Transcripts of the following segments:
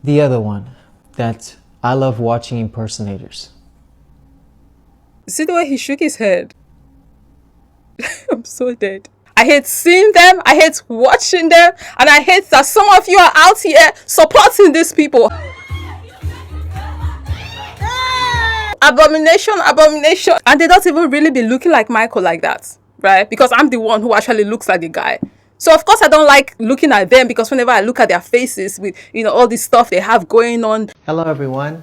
The other one, that I love watching impersonators. See the way he shook his head? I'm so dead. I hate seeing them, I hate watching them, and I hate that some of you are out here supporting these people. Abomination, abomination. And they don't even really be looking like Michael like that, right? Because I'm the one who actually looks like the guy. So of course I don't like looking at them, because whenever I look at their faces with, all this stuff they have going on. Hello everyone,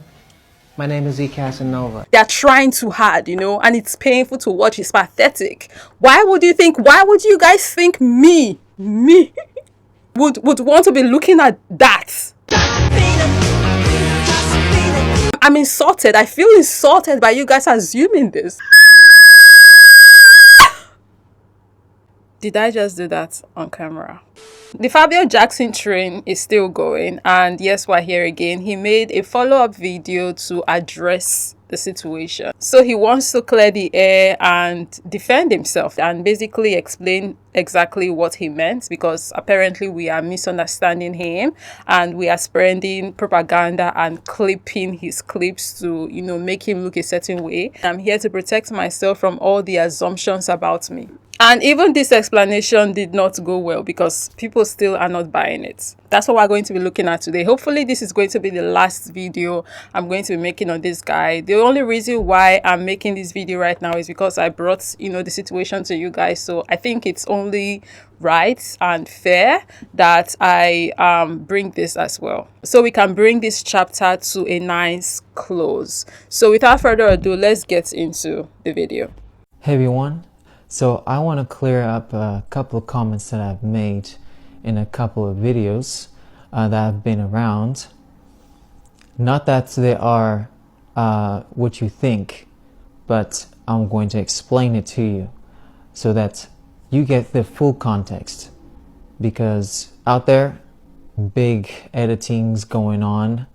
my name is E. Casanova. They're trying too hard, and it's painful to watch. It's pathetic. Why would you guys think me would want to be looking at that? I'm insulted. I feel insulted by you guys assuming this. Did I just do that on camera? The Fabio Jackson train is still going, and yes, we're here again. He made a follow-up video to address the situation. So he wants to clear the air and defend himself and basically explain exactly what he meant, because apparently we are misunderstanding him and we are spreading propaganda and clipping his clips to, make him look a certain way. I'm here to protect myself from all the assumptions about me. And even this explanation did not go well, because people still are not buying it. That's what we're going to be looking at today. Hopefully this is going to be the last video I'm going to be making on this guy. The only reason why I'm making this video right now is because I brought, the situation to you guys. So I think it's only right and fair that I bring this as well, so we can bring this chapter to a nice close. So without further ado, let's get into the video. Hey everyone. So I want to clear up a couple of comments that I've made in a couple of videos that have been around. Not that they are what you think, but I'm going to explain it to you so that you get the full context. Because out there, big editings going on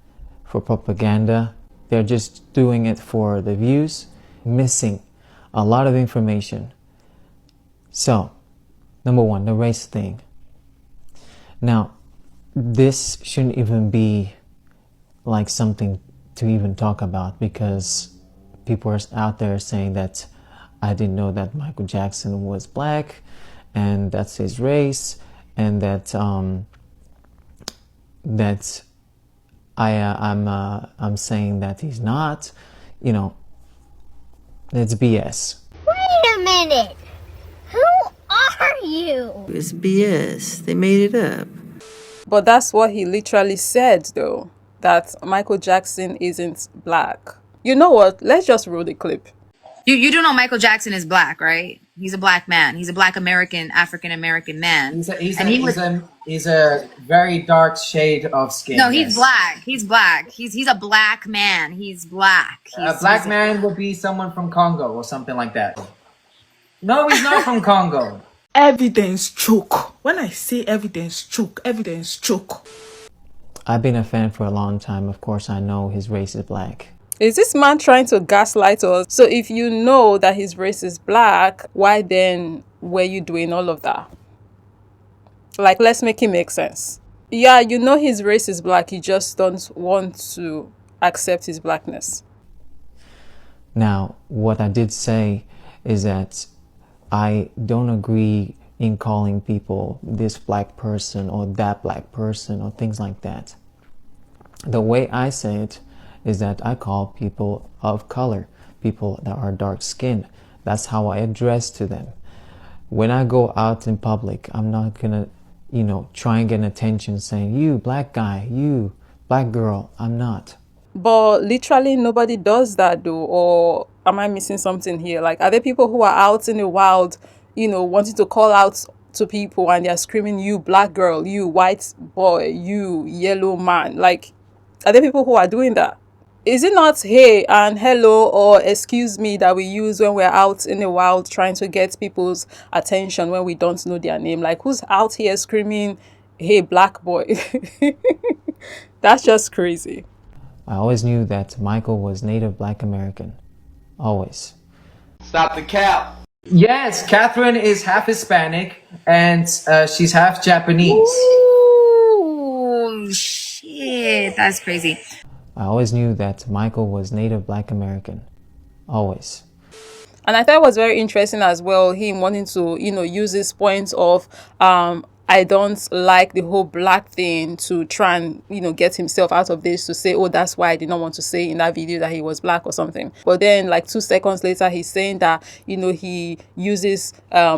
for propaganda. They're just doing it for the views, missing a lot of information. So, number one, the race thing. Now, this shouldn't even be like something to even talk about, because people are out there saying that I didn't know that Michael Jackson was black and that's his race, and that I'm saying that he's not. It's BS. Wait a minute. Who are you? It's BS. They made it up. But that's what he literally said, though, that Michael Jackson isn't black. You know what? Let's just roll the clip. You do know Michael Jackson is black, right? He's a black man. He's a black American, African American man. He's a very dark shade of skin. No, he's black. He's black. He's a black man. He's black. A black man would be someone from Congo or something like that. No, he's not from Congo. Evidence choke. When I say evidence choke, evidence choke. I've been a fan for a long time. Of course, I know his race is black. Is this man trying to gaslight us? So if you know that his race is black, why then were you doing all of that? Like, let's make it make sense. Yeah, you know his race is black. You just don't want to accept his blackness. Now, what I did say is that I don't agree in calling people this black person or that black person or things like that. The way I say it is that I call people of color, people that are dark skinned. That's how I address to them. When I go out in public, I'm not gonna, try and get attention saying, you black guy, you black girl. I'm not. But literally nobody does that though. Or am I missing something here? Like, are there people who are out in the wild, wanting to call out to people and they're screaming, you black girl, you white boy, you yellow man? Like, are there people who are doing that? Is it not hey and hello or excuse me that we use when we're out in the wild trying to get people's attention when we don't know their name? Like, who's out here screaming, hey black boy? That's just crazy. I always knew that Michael was Native Black American. Always. Stop the cap. Yes, Catherine is half Hispanic and she's half Japanese. Ooh, shit. shit, that's crazy. I always knew that Michael was Native Black American. Always. And I thought it was very interesting as well, him wanting to, use this point of I don't like the whole black thing to try and, get himself out of this, to say, oh, that's why I did not want to say in that video that he was black or something. But then like 2 seconds later, he's saying that, he uses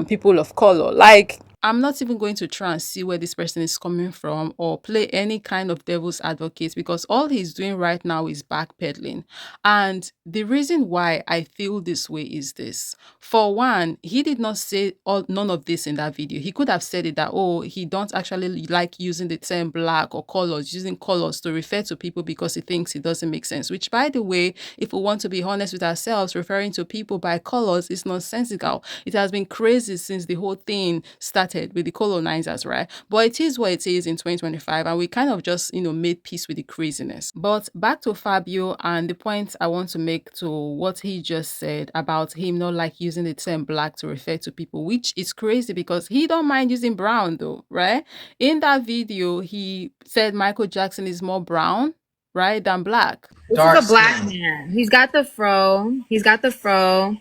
people of color. Like, I'm not even going to try and see where this person is coming from or play any kind of devil's advocate, because all he's doing right now is backpedaling. And the reason why I feel this way is this. For one, he did not say none of this in that video. He could have said it that, oh, he don't actually like using the term black or colors, using colors to refer to people because he thinks it doesn't make sense. Which, by the way, if we want to be honest with ourselves, referring to people by colors is nonsensical. It has been crazy since the whole thing started with the colonizers, right? But it is what it is in 2025, and we kind of just, made peace with the craziness. But back to Fabio and the point I want to make to what he just said about him not like using the term black to refer to people, which is crazy because he don't mind using brown though, right? In that video, he said Michael Jackson is more brown, right, than black. This Dark is a black skin. man. He's got the fro. He's got the fro.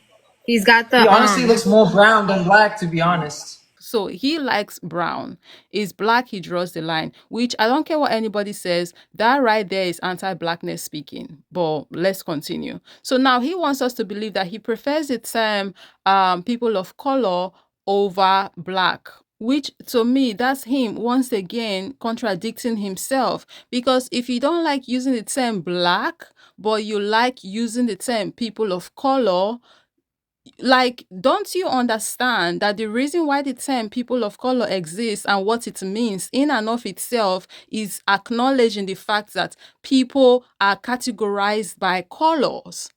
He's got the He honestly looks more brown than black, to be honest. So he likes brown. Is black, he draws the line, which I don't care what anybody says. That right there is anti-blackness speaking. But let's continue. So now he wants us to believe that he prefers the term people of color over black, which to me, that's him once again contradicting himself. Because if you don't like using the term black, but you like using the term people of color, like, don't you understand that the reason why the term people of color exists and what it means in and of itself is acknowledging the fact that people are categorized by colors,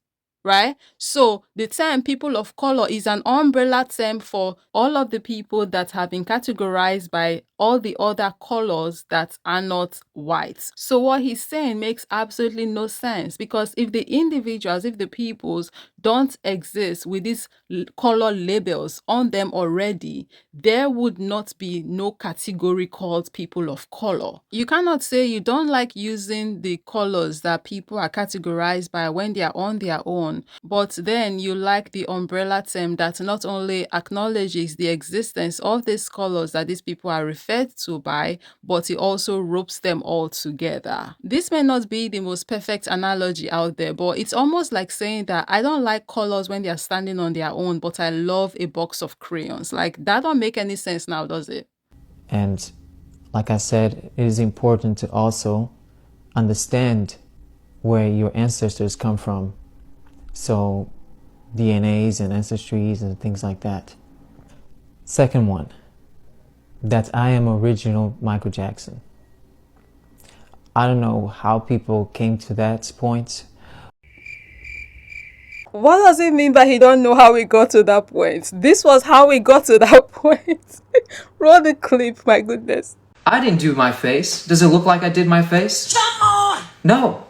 right? So the term people of color is an umbrella term for all of the people that have been categorized by all the other colors that are not white. So what he's saying makes absolutely no sense, because if the individuals, if the peoples don't exist with these color labels on them already, there would not be no category called people of color. You cannot say you don't like using the colors that people are categorized by when they are on their own, but then you like the umbrella term that not only acknowledges the existence of these colors that these people are referred to by, but it also ropes them all together. This may not be the most perfect analogy out there, but it's almost like saying that I don't like colors when they are standing on their own, but I love a box of crayons. Like, that don't make any sense now, does it? And like I said, it is important to also understand where your ancestors come from. So DNAs and ancestries and things like that. Second one, that I am original Michael Jackson. I don't know how people came to that point. What does it mean by he don't know how we got to that point? This was how we got to that point. Roll the clip, my goodness. I didn't do my face. Does it look like I did my face? Come on! No.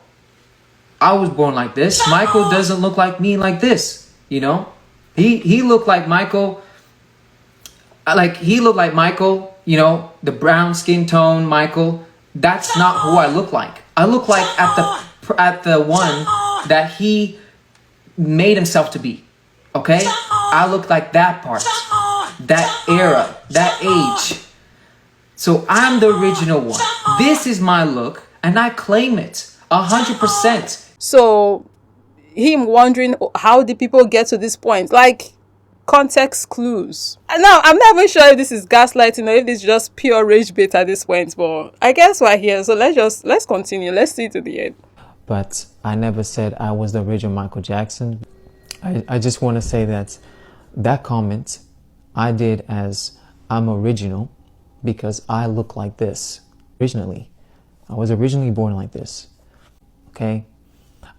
I was born like this. Michael doesn't look like me like this, you know? He looked like Michael. He looked like Michael, you know, the brown skin tone Michael. That's not who I look like. I look like at the one that he made himself to be. Okay? I look like that part. That era, that age. So I'm the original one. This is my look, and I claim it 100%. So him wondering how did people get to this point, like context clues. Now I'm not even sure if this is gaslighting or if this is just pure rage bait at this point, but I guess we're here, so let's continue. Let's see to the end. But I never said I was the original Michael Jackson. I just want to say that comment I did as I'm original because I look like this originally. I was originally born like this. Okay?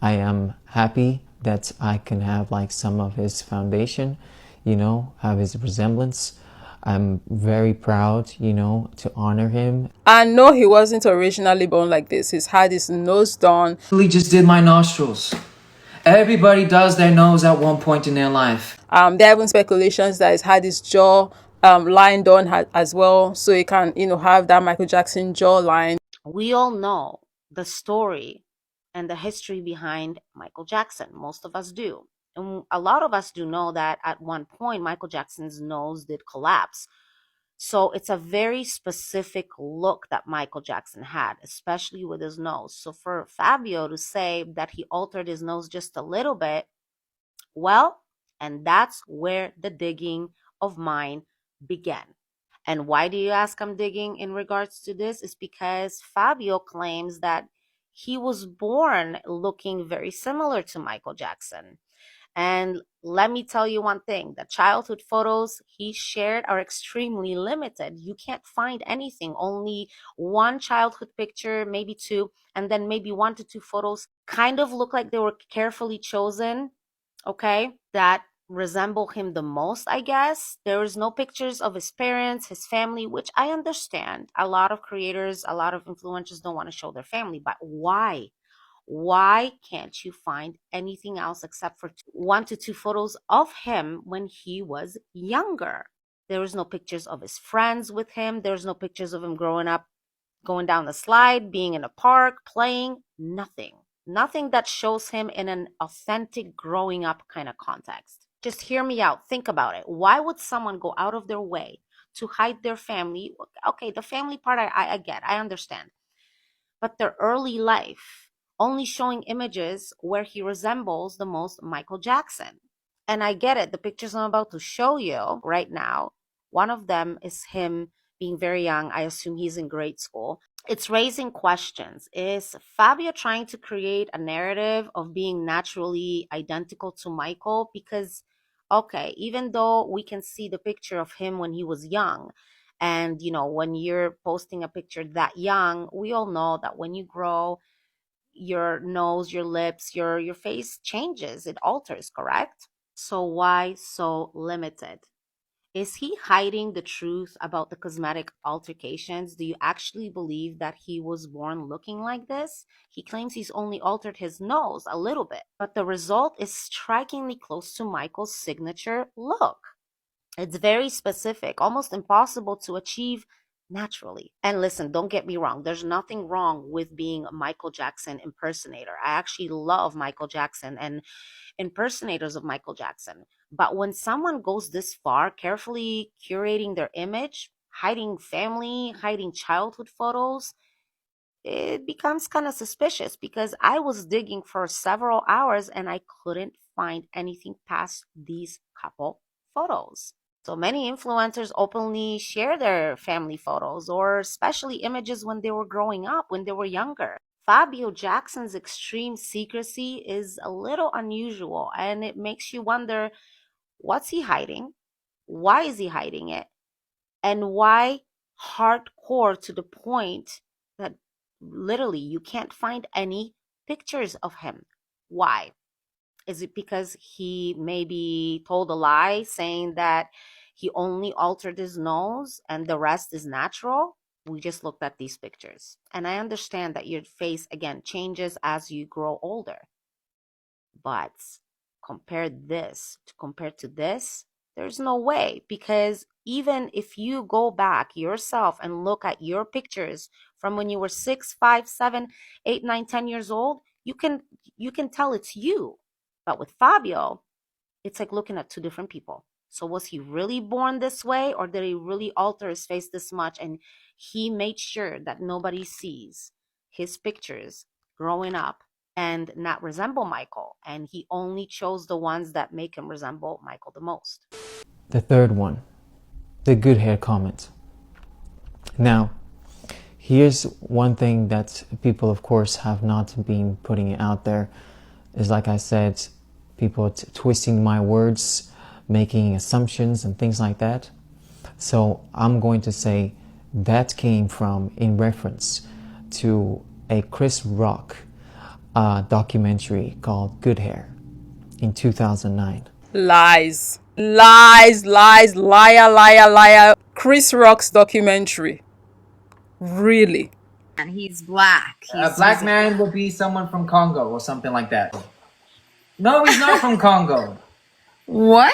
I am happy that I can have like some of his foundation, you know, have his resemblance. I'm very proud, you know, to honor him. And no, he wasn't originally born like this. He's had his nose done. He just did my nostrils. Everybody does their nose at one point in their life. There are even speculations that he's had his jaw lined on as well, so he can, you know, have that Michael Jackson jawline. We all know the story and the history behind Michael Jackson. Most of us do. And a lot of us do know that at one point, Michael Jackson's nose did collapse. So it's a very specific look that Michael Jackson had, especially with his nose. So for Fabio to say that he altered his nose just a little bit, well, and that's where the digging of mine began. And why do you ask I'm digging in regards to this? Is because Fabio claims that he was born looking very similar to Michael Jackson. And let me tell you one thing, the childhood photos he shared are extremely limited. You can't find anything, only one childhood picture, maybe two, and then maybe 1 to 2 photos kind of look like they were carefully chosen, okay, that resemble him the most, I guess. There is no pictures of his parents, his family, which I understand. A lot of creators, a lot of influencers don't want to show their family, but why? Why can't you find anything else except for 1 to 2 photos of him when he was younger? There was no pictures of his friends with him. There's no pictures of him growing up, going down the slide, being in a park, playing, nothing. Nothing that shows him in an authentic growing up kind of context. Just hear me out. Think about it. Why would someone go out of their way to hide their family? Okay, the family part I get, I understand. But their early life, only showing images where he resembles the most Michael Jackson. And I get it. The pictures I'm about to show you right now, one of them is him being very young. I assume he's in grade school. It's raising questions. Is Fabio trying to create a narrative of being naturally identical to Michael? Because, okay, even though we can see the picture of him when he was young, and, you know, when you're posting a picture that young, we all know that when you grow, your nose, your lips, your face changes. It alters, correct? So why so limited? Is he hiding the truth about the cosmetic altercations? Do you actually believe that he was born looking like this? He claims he's only altered his nose a little bit, but the result is strikingly close to Michael's signature look. It's very specific, almost impossible to achieve naturally. And listen, don't get me wrong. There's nothing wrong with being a Michael Jackson impersonator. I actually love Michael Jackson and impersonators of Michael Jackson. But when someone goes this far, carefully curating their image, hiding family, hiding childhood photos, it becomes kind of suspicious, because I was digging for several hours and I couldn't find anything past these couple photos. So many influencers openly share their family photos, or especially images when they were growing up, when they were younger. Fabio Jackson's extreme secrecy is a little unusual, and it makes you wonder, what's he hiding? Why is he hiding it? And why hardcore to the point that literally you can't find any pictures of him? Why? Is it because he maybe told a lie saying that he only altered his nose and the rest is natural? We just looked at these pictures. And I understand that your face, again, changes as you grow older. But compared to this, there's no way. Because even if you go back yourself and look at your pictures from when you were 6, 5, 7, 8, 9, 10 years old, you can tell it's you. But with Fabio, it's like looking at two different people. So was he really born this way, or did he really alter his face this much? And he made sure that nobody sees his pictures growing up and not resemble Michael. And he only chose the ones that make him resemble Michael the most. The third one, the good hair comment. Now, here's one thing that people, of course, have not been putting it out there. Is, like I said, people twisting my words, making assumptions and things like that. So I'm going to say that came from, in reference to a Chris Rock documentary called Good Hair in 2009. Lies. Lies, lies, liar, liar, liar. Chris Rock's documentary. Really? And he's black. A black man would be someone from Congo or something like that. No, he's not from Congo. What?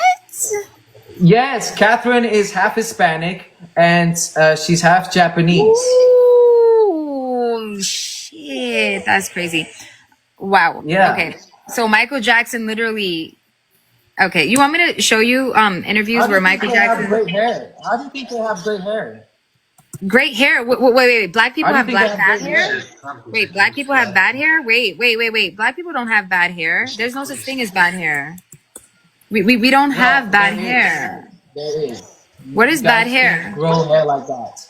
Yes, Catherine is half Hispanic and she's half Japanese. Ooh, shit. Shit, that's crazy. Wow. Yeah. Okay. So Michael Jackson literally. Okay, you want me to show you interviews How do where you think Michael they have Jackson great hair? How do you think they have great hair? great hair? Wait. Black How people do you have think they black have bad great hair? hair? Wait, black people have bad hair? Wait. Black people don't have bad hair. There's no such thing as bad hair. We don't have No, bad there is. hair. There is. What You is bad guys can't hair? grow hair like that.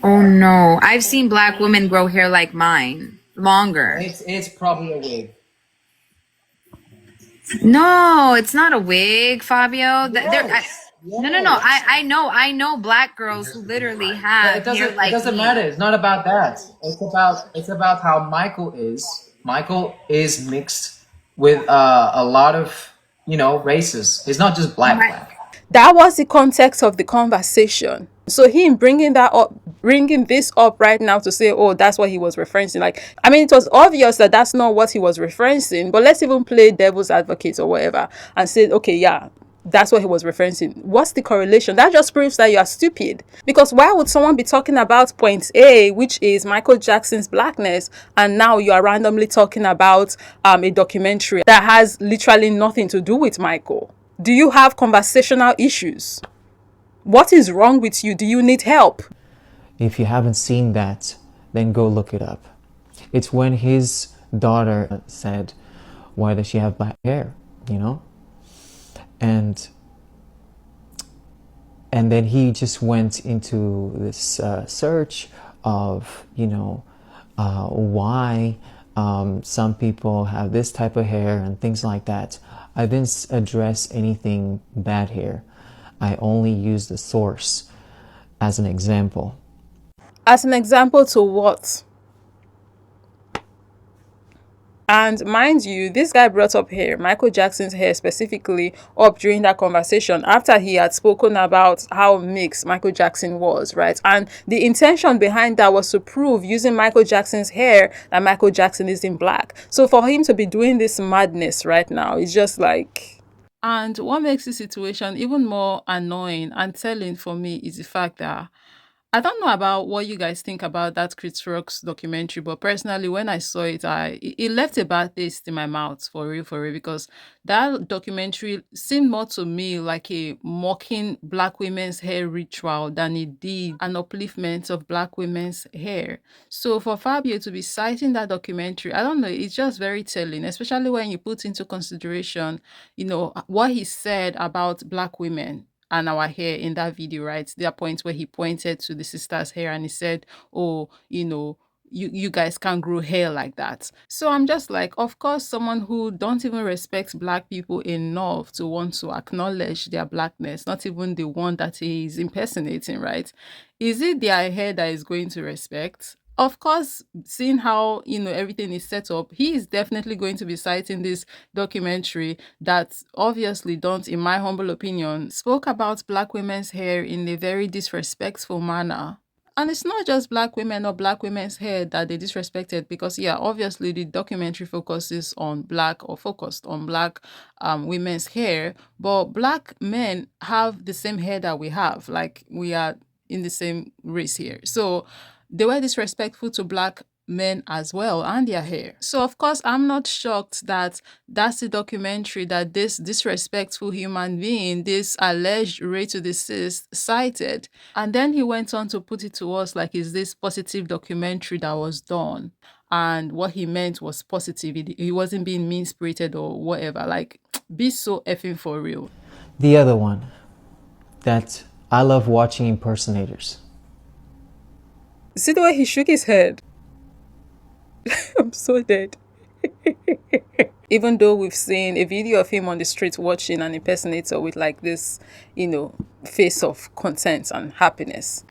Oh no. I've seen black women grow hair like mine. Longer. It's probably a wig. No, it's not a wig, Fabio. Yes. No. Yes. I know black girls who literally But have hair it like doesn't matter. me. It's not about that. It's about how Michael is. Michael is mixed with a lot of, you know, races. It's not just My, black. That was the context of the conversation. So him bringing that up, bringing this up right now to say, oh, that's what he was referencing. Like, I mean, it was obvious that that's not what he was referencing, but let's even play devil's advocate or whatever and say, okay, yeah, that's what he was referencing. What's the correlation? That just proves that you are stupid. Because why would someone be talking about point A, which is Michael Jackson's blackness, and now you are randomly talking about a documentary that has literally nothing to do with Michael? Do you have conversational issues? What is wrong with you? Do you need help? If you haven't seen that, then go look it up. It's when his daughter said, why does she have black hair? You know? And then he just went into this search of, you know, why some people have this type of hair and things like that. I didn't address anything bad here. I only used the source as an example. As an example to what? And mind you, this guy brought up hair, Michael Jackson's hair specifically, up during that conversation after he had spoken about how mixed Michael Jackson was, right? And the intention behind that was to prove, using Michael Jackson's hair, that Michael Jackson is in black. So for him to be doing this madness right now, it's just like... And what makes the situation even more annoying and telling for me is the fact that I don't know about what you guys think about that Chris Rock's documentary, but personally, when I saw it, it left a bad taste in my mouth for real, because that documentary seemed more to me like a mocking black women's hair ritual than it did an upliftment of black women's hair. So for Fabio to be citing that documentary, I don't know, it's just very telling, especially when you put into consideration, you know, what he said about black women and our hair in that video, right? There are points where he pointed to the sister's hair and he said, oh, you know, you guys can't grow hair like that. So I'm just like, of course, someone who don't even respect black people enough to want to acknowledge their blackness, not even the one that he is impersonating, right? Is it their hair that is going to respect? Of course, seeing how, you know, everything is set up, he is definitely going to be citing this documentary that obviously don't, in my humble opinion, spoke about black women's hair in a very disrespectful manner. And it's not just black women or black women's hair that they disrespected, because yeah, obviously the documentary focuses on black, or focused on black women's hair, but black men have the same hair that we have. Like, we are in the same race here. So they were disrespectful to black men as well and their hair. So of course I'm not shocked that that's the documentary that this disrespectful human being, this alleged rape to deceased, cited. And then he went on to put it to us like, is this positive documentary that was done? And what he meant was positive. He wasn't being mean-spirited or whatever. Like, be so effing for real. The other one, that I love watching impersonators. See the way he shook his head? I'm so dead. Even though we've seen a video of him on the street watching an impersonator with like this, you know, face of content and happiness.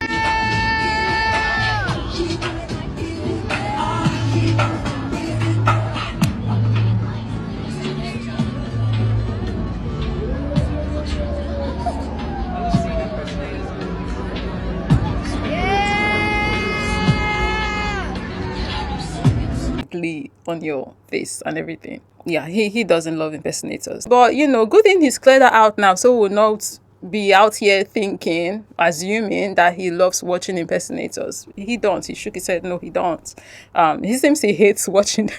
On your face and everything. Yeah, he doesn't love impersonators. But you know, good thing he's cleared that out now, so we'll not be out here thinking, assuming that he loves watching impersonators. He don't. He shook his head. No, he don't. He seems he hates watching them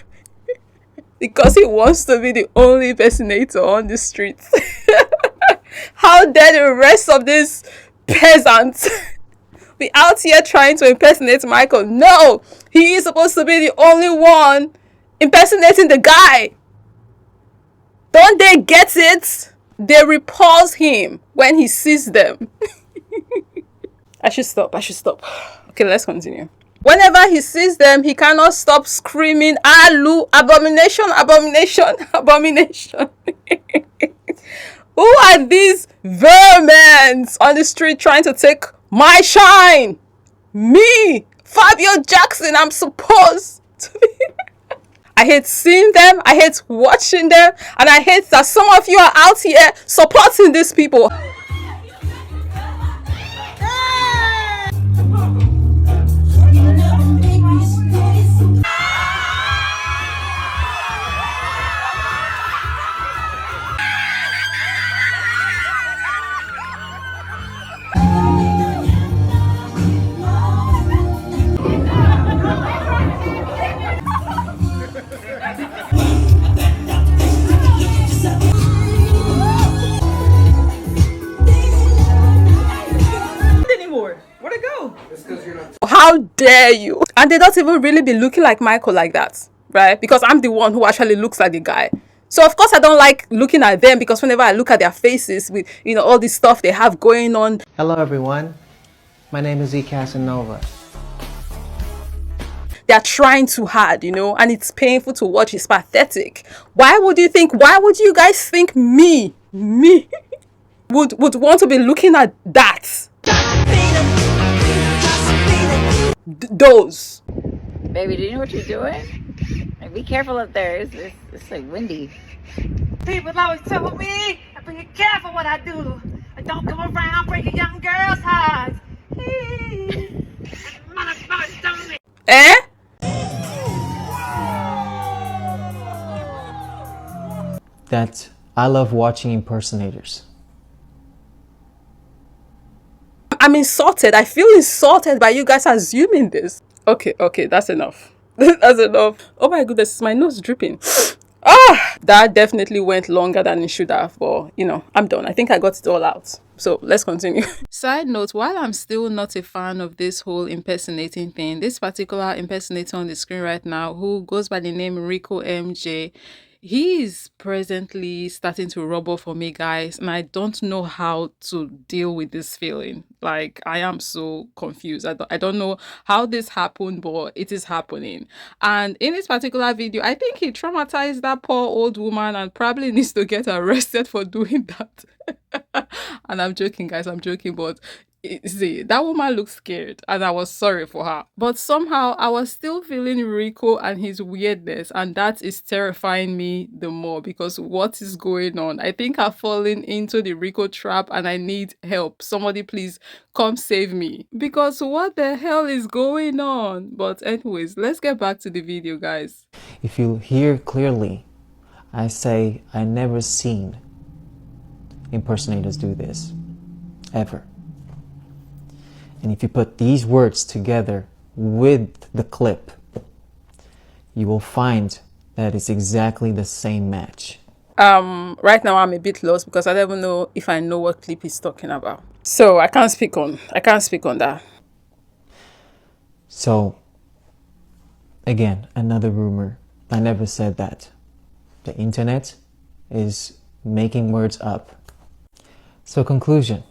because he wants to be the only impersonator on the streets. How dare the rest of these peasants be out here trying to impersonate Michael? No, he is supposed to be the only one impersonating the guy. Don't they get it? They repulse him when he sees them. I should stop. Okay, let's continue. Whenever he sees them, he cannot stop screaming, "Alu, abomination, abomination, abomination." Who are these vermin on the street trying to take my shine? Me, Fabio Jackson, I'm supposed to be. I hate seeing them, I hate watching them, and I hate that some of you are out here supporting these people. Anymore. Where'd it go? How dare you? And they don't even really be looking like Michael like that, right? Because I'm the one who actually looks like the guy. So of course I don't like looking at them, because whenever I look at their faces with, you know, all this stuff they have going on. Hello everyone, my name is E. Casanova. They're trying too hard, you know, and it's painful to watch. It's pathetic. Why would you guys think me would want to be looking at that? Those. Baby, do you know what you're doing? Like, be careful up there. It's like windy. People always tell me, be careful what I do. I don't come around breaking young girls' hearts. Eh? That I love watching impersonators. I'm insulted. I feel insulted by you guys assuming this. Okay, that's enough. That's enough. Oh my goodness, my nose is dripping. That definitely went longer than it should have, but you know, I'm done. I think I got it all out. So let's continue. Side note, while I'm still not a fan of this whole impersonating thing, this particular impersonator on the screen right now, who goes by the name Rico MJ, he is presently starting to rub off on me, guys, and I don't know how to deal with this feeling. Like, I am so confused. I don't know how this happened, but it is happening. And in this particular video, I think he traumatized that poor old woman and probably needs to get arrested for doing that. And I'm joking, guys, I'm joking, but see, that woman looked scared and I was sorry for her. But somehow I was still feeling Rico and his weirdness, and that is terrifying me the more, because what is going on? I think I've fallen into the Rico trap and I need help. Somebody please come save me, because what the hell is going on? But anyways, let's get back to the video, guys. If you hear clearly, I say I never seen impersonators do this, ever. And if you put these words together with the clip, you will find that it's exactly the same match. Right now I'm a bit lost because I don't even know if I know what clip he's talking about. So I can't speak on that. So again, another rumor. I never said that. The internet is making words up. So conclusion.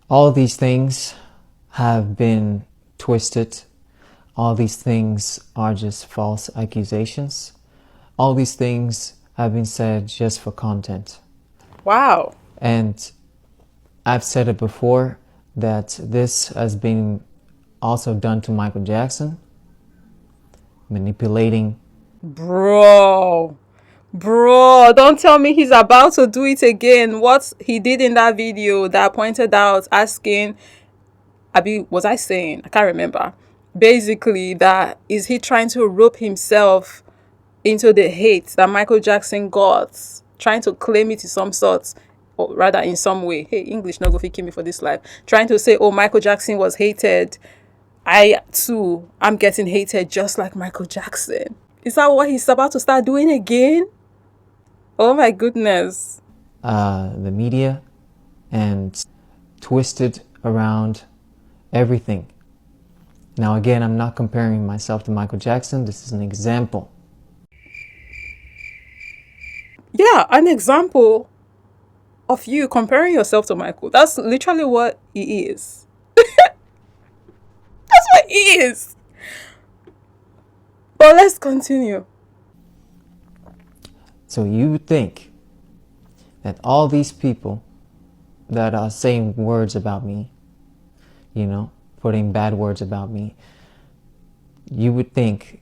All these things have been twisted. All these things are just false accusations. All these things have been said just for content. Wow. And I've said it before that this has been also done to Michael Jackson, manipulating. Bro, don't tell me he's about to do it again. What he did in that video that I pointed out, asking, was I saying? I can't remember. Basically, that is he trying to rope himself into the hate that Michael Jackson got, trying to claim it in some sort, or rather in some way, hey, English not go fit kill me for this life, trying to say, oh, Michael Jackson was hated, I too am getting hated just like Michael Jackson. Is that what he's about to start doing again? Oh my goodness. The media and twisted around everything. Now again, I'm not comparing myself to Michael Jackson. This is an example. Yeah, an example of you comparing yourself to Michael. That's literally what he is. That's what he is. But let's continue. So you would think that all these people that are saying words about me, you know, putting bad words about me, you would think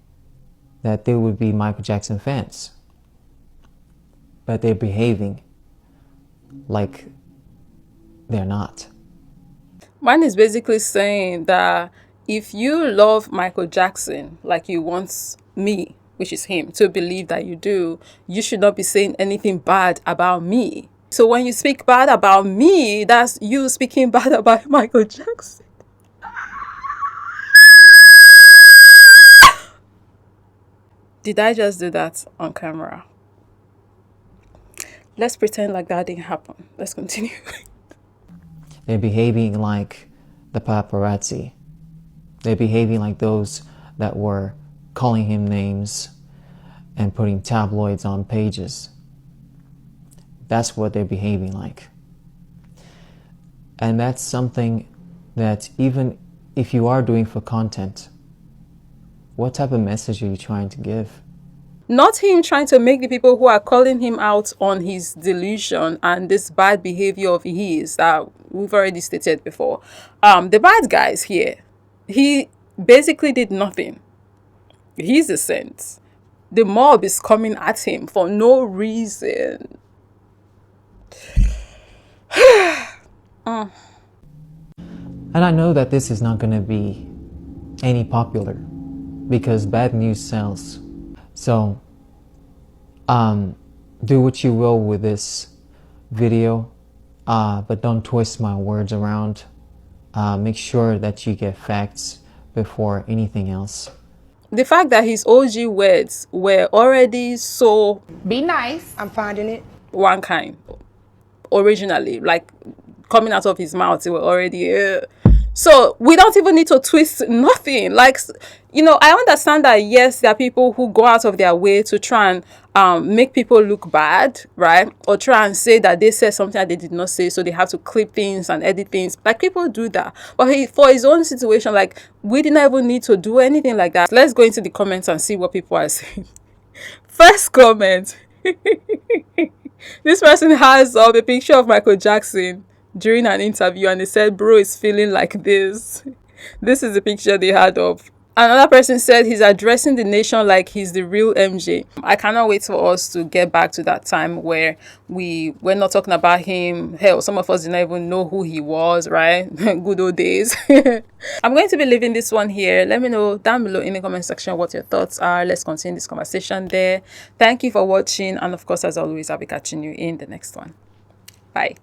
that they would be Michael Jackson fans. But they're behaving like they're not. Mine is basically saying that if you love Michael Jackson like you want me, which is him, to believe that you do, you should not be saying anything bad about me. So when you speak bad about me, that's you speaking bad about Michael Jackson. Did I just do that on camera? Let's pretend like that didn't happen. Let's continue. They're behaving like the paparazzi. They're behaving like those that were calling him names and putting tabloids on pages. That's what they're behaving like. And that's something that even if you are doing for content, what type of message are you trying to give? Not him trying to make the people who are calling him out on his delusion and this bad behavior of his that we've already stated before. The bad guys here, he basically did nothing. He's a saint. The mob is coming at him for no reason. And I know that this is not going to be any popular because bad news sells. So, do what you will with this video, but don't twist my words around. Make sure that you get facts before anything else. The fact that his OG words were already so... Be nice. I'm finding it. one kind. Originally, like coming out of his mouth, they were already... So we don't even need to twist nothing. Like, you know, I understand that, yes, there are people who go out of their way to try and make people look bad, right? Or try and say that they said something that they did not say, so they have to clip things and edit things. Like, people do that. But for his own situation, like, we didn't even need to do anything like that. Let's go into the comments and see what people are saying. First comment. This person has a picture of Michael Jackson during an interview, and they said, bro is feeling like this. This is the picture they had of. Another person said he's addressing the nation like he's the real MJ. I cannot wait for us to get back to that time where we're not talking about him. Hell, some of us didn't even know who he was, right? Good old days. I'm going to be leaving this one here. Let me know down below in the comment section what your thoughts are. Let's continue this conversation there. Thank you for watching, and of course, as always, I'll be catching you in the next one. Bye.